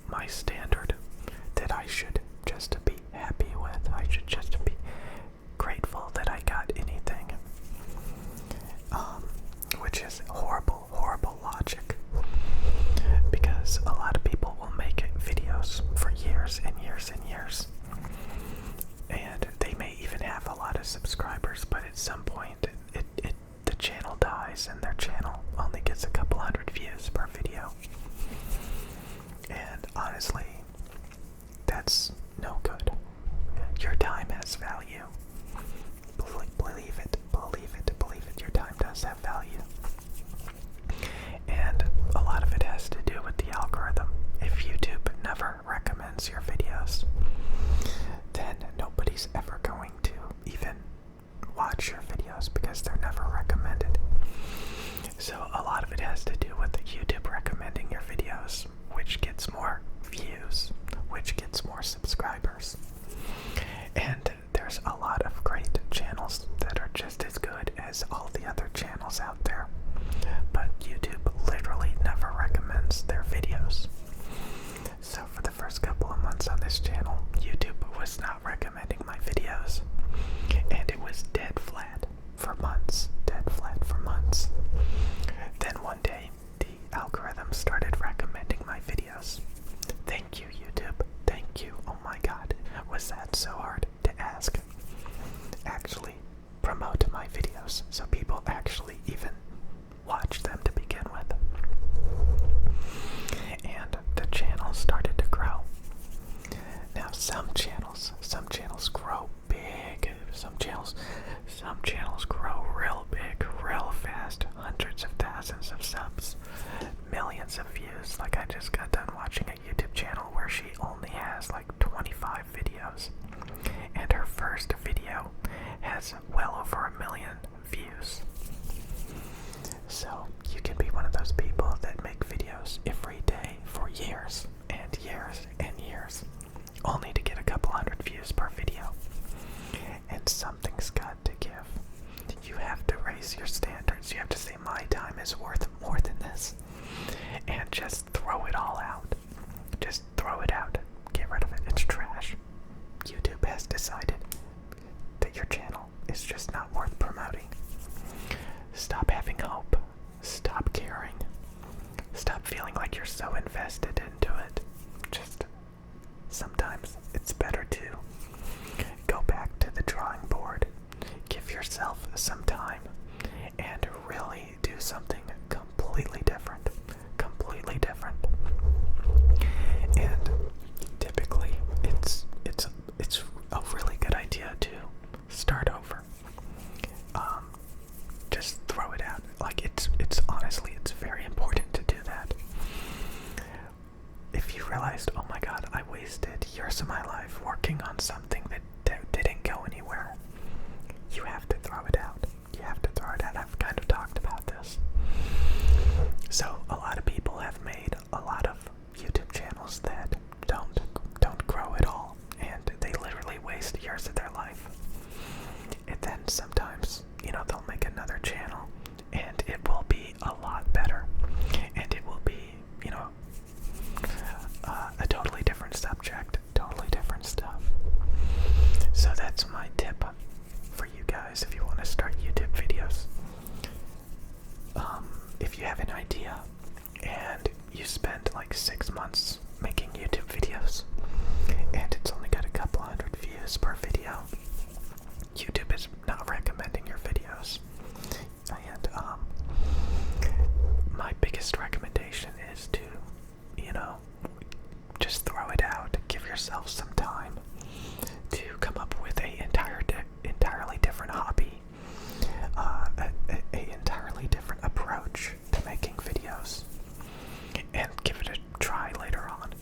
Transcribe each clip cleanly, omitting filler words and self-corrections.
my standard that I should just be happy with. I should just be grateful that I got anything. Which is horrible, horrible logic. Because a lot of people will make videos for years and years and years. And they may even have a lot of subscribers, but at some point the channel dies and their channel only gets a couple hundred views per video. And honestly, that's no good. Your time has value. Believe it, believe it, believe it. Your time does have value. And a lot of it has to do with the algorithm. If YouTube never recommends your videos, then nobody's ever going to even watch your videos because they're never recommended. So a lot of it has to do with YouTube recommending your videos, which gets more views, which gets more subscribers. And there's a lot of great channels that are just as good as all the other channels out there, but YouTube literally never recommends their videos. So for the first couple of months on this channel, YouTube was not recommending my videos, and it was dead flat for months, dead flat for months. Then one day, the algorithm started recommending my videos. Thank you, YouTube. Thank you. Oh my God, was that so hard to ask? Actually promote my videos so people actually even watch them to begin with. And the channel started to grow. Now some channels grow big. Some channels grow real big, real fast. Hundreds of thousands of subs, millions of views. Like I just got done watching a YouTube channel where she only has like 25 videos. And her first video has well over 1 million views. So you can be one of those people that make videos every day for years and years and years, only to get a couple hundred views per video. And something's got to give. You have to raise your standards. You have to say, my time is worth more than this. And just throw it all out. Just throw it out. Get rid of it. It's trash. YouTube has decided that your channel is just not worth promoting. Stop having hope. Stop caring. Stop feeling like you're so invested into it. Just sometimes it's better to go back to the drawing board. Give yourself some time and really do something completely different. Completely different. And typically it's a really good idea to start over. Just throw it out. Like it's honestly, it's very important to do that. If you realized, oh my God, I wasted years of my life working on something that didn't go anywhere, you have to throw it out. You have to throw it out. I've kind of talked about this. So a lot of people have made a lot of YouTube channels that don't grow at all, and they literally waste years of their life. And then sometimes, they'll make another channel, and it will be a lot better, and it will be, a totally different subject, totally different stuff. So that's my tip for you guys if you want to start YouTube videos. If you have an idea and you spend like 6 months making YouTube videos and it's only got a couple hundred views per video, YouTube is not recommending your videos. And my biggest recommendation is to, just throw it out. Give yourself some time to come up with a entirely different hobby, a entirely different approach to making videos, and give it a try later on.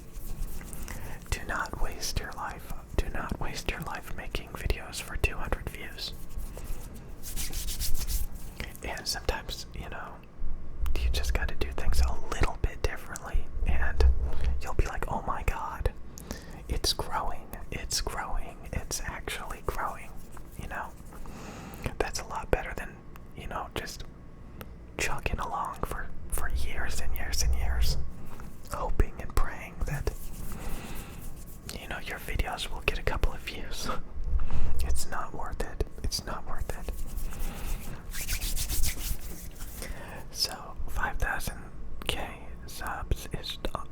Do not waste your life. Do not waste your life making videos for 200 views. And sometimes, you just got to do things a little bit differently, and you'll be like, oh my God, it's growing.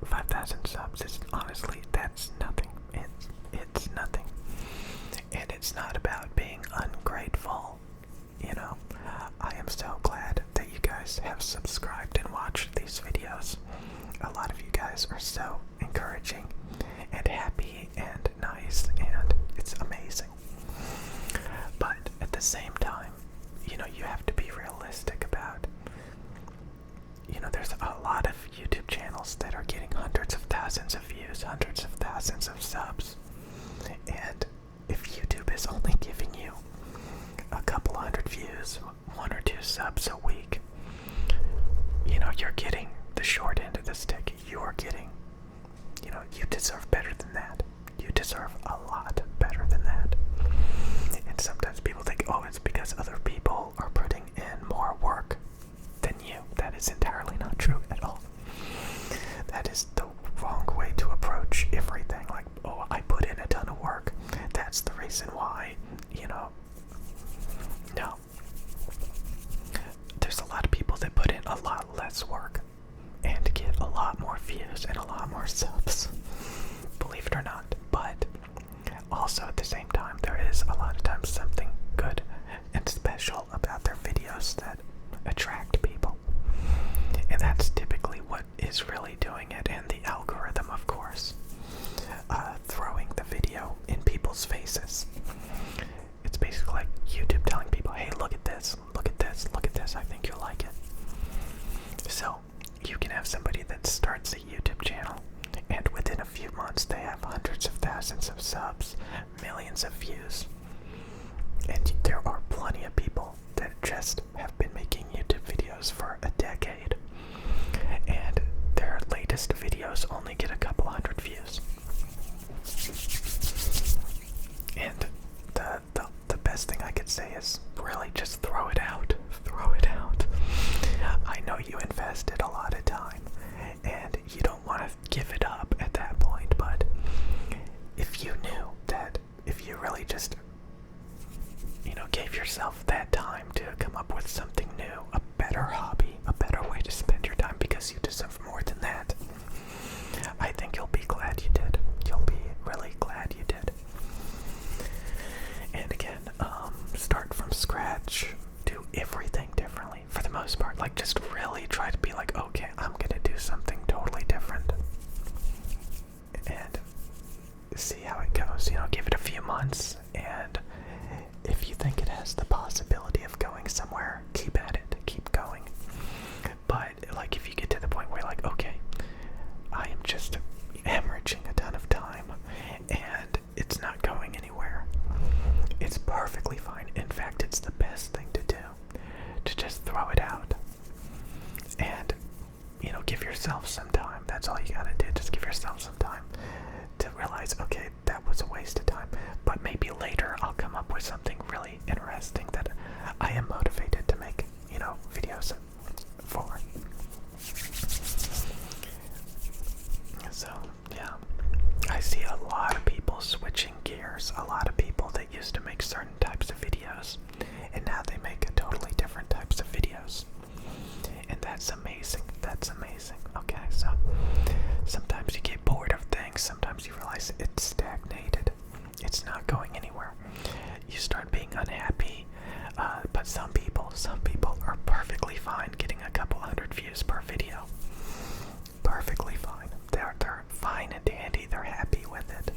5,000 subs is honestly, that's nothing. It's nothing. And it's not about being ungrateful, you know. I am so glad that you guys have subscribed and watched these videos. A lot of you guys are so encouraging and happy and nice, and it's amazing. But at the same time, you know, you have to be realistic about, you know, there's a lot of YouTube channels that are getting hundreds of thousands of views, hundreds of thousands of subs. And if YouTube is only giving you a couple hundred views, 1 or 2 subs a week, you know, you're getting the short end of the stick. You're getting, you know, you deserve better than that. You deserve a lot better than that. And sometimes people think, oh, it's because other people are putting in more work than you. That is entirely not true at all. That is the wrong way to approach everything. Like, oh, I put in a ton of work. That's the reason why, you know. No. There's a lot of people that put in a lot less work and get a lot more views and a lot more subs. Believe it or not. But also at the same time, there is a lot of times something good and special about their videos that attract people. And that's typically what is really doing it, and the algorithm, of course, throwing the video in people's faces. It's basically like YouTube telling people, hey, look at this, look at this, look at this, I think you'll like it. So you can have somebody that starts a YouTube channel, and within a few months they have hundreds of thousands of subs, millions of views. And there are plenty of people that just have been making YouTube videos for a decade, and their latest videos only get a couple hundred views. And the best thing I could say is really just throw it out. Throw it out. I know you invested a lot of time, and you don't want to give it up at that point, but if you knew that if you really just, you know, gave yourself that time to come up with something new, a better hobby, a better way to spend your time, because you deserve more than that, I think you'll be glad you did. You'll be really glad you did. And again, start from scratch, do everything differently for the most part. Like, just really try to be like, okay, I'm gonna do something totally different, and see how it goes. You know, give it a few months, and if you think it has the possibility of going somewhere, keep at it, keep going. But like, if you get to the point where you're like, okay, I am just hemorrhaging a ton of time and it's not going anywhere, it's perfectly fine. In fact, it's the best thing to do, to just throw it out and, you know, give yourself some time. That's all you gotta do. Just give yourself some time to realize, okay, that was a waste of time, but maybe later I'll come up with something really interesting that I am motivated to make, you know, videos for. So, yeah, I see a lot of people switching gears, a lot of people that used to make certain types of videos, and now they make totally different types of videos. And that's amazing. That's amazing. Okay, so sometimes you get bored of things, sometimes you realize it's stagnated, it's not going anywhere, you start being unhappy. But some people are perfectly fine getting a couple hundred views per video. Perfectly fine. They're fine and dandy, they're happy with it.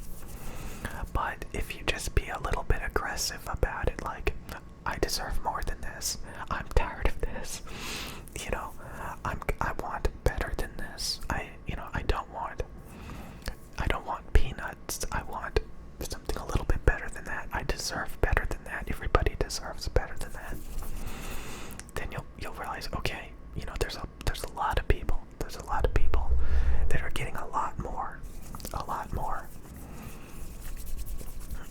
But if you just be a little bit aggressive about it, like, I deserve more than this, I'm tired of this, you know, I want better than this. I don't want peanuts. I want something a little bit better than that. I deserve better than that. Everybody deserves better than that. Then you'll realize, okay, you know, there's a lot of people. There's a lot of people that are getting a lot more.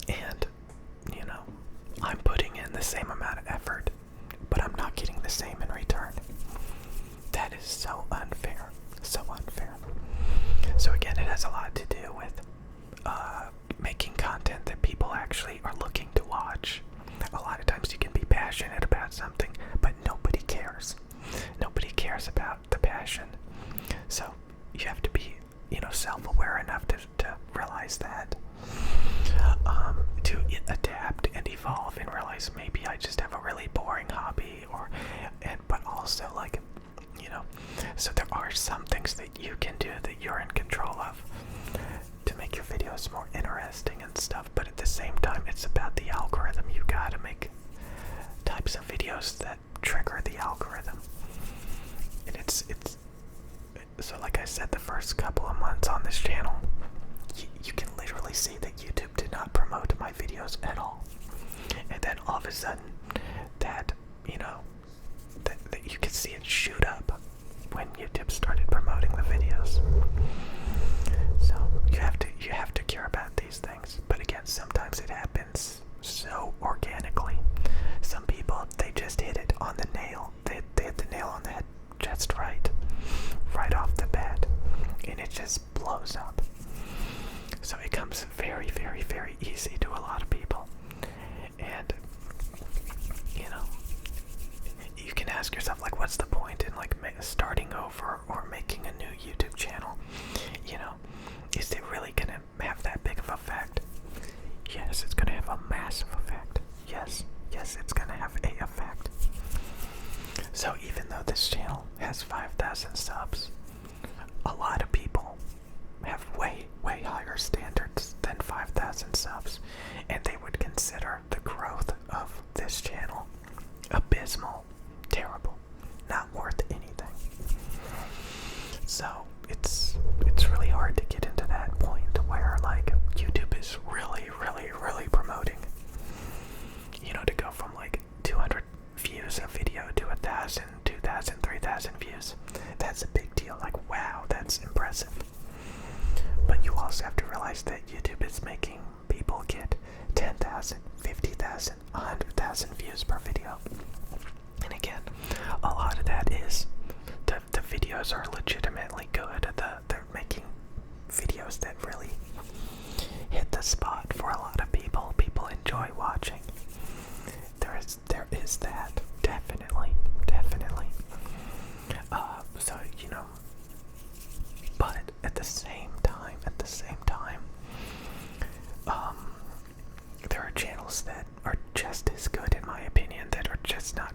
And, you know, I'm putting in the same amount of effort, but I'm not getting the same in return. That is so unfair. So unfair. So again, it has a lot to do with making content that people actually are looking to watch. A lot of times you can be passionate about something, but nobody cares. Nobody cares about the passion. So you have to be self-aware enough to realize that, to adapt and evolve and realize maybe I just have a really boring hobby, but also like, so there are some things that you can do that you're in control of to make your videos more interesting and stuff, but at the same time, it's about the algorithm. You gotta make types of videos that trigger the algorithm. And it's so like I said, the first couple of months on this channel, you can literally see that YouTube did not promote my videos at all. And then all of a sudden, that you can see it shoot up when YouTube started promoting the videos. So you have to care about these things. But again, sometimes it happens so organically. Some people, they just hit it on the nail. They hit the nail on the head just right off the bat, and it just blows up. So it comes very, very, very easy to a lot of people. And you can ask yourself, like, what's the point in like starting over or making a new YouTube channel? Is it really gonna have that big of an effect? Yes, it's gonna have a massive effect. Yes, it's gonna have a effect. So even though this channel has 5,000 subs, a lot of people have way, way higher standards than 5,000 subs, and they would consider the growth of this channel abysmal, terrible, not worth anything. So it's really hard to get into that point where like YouTube is really, really, really promoting, to go from like 200 views a video to 1,000, 2,000, 3,000 views. That's a big deal. Like, wow, that's impressive. But you also have to realize that YouTube is making people get 10,000, 50,000, 100,000 views per video. And again, a lot of that is the videos are legitimately good. They're making videos that really hit the spot for a lot of people. People enjoy watching. There is that, definitely. But at the same time, there are channels that are just as good, in my opinion, that are just not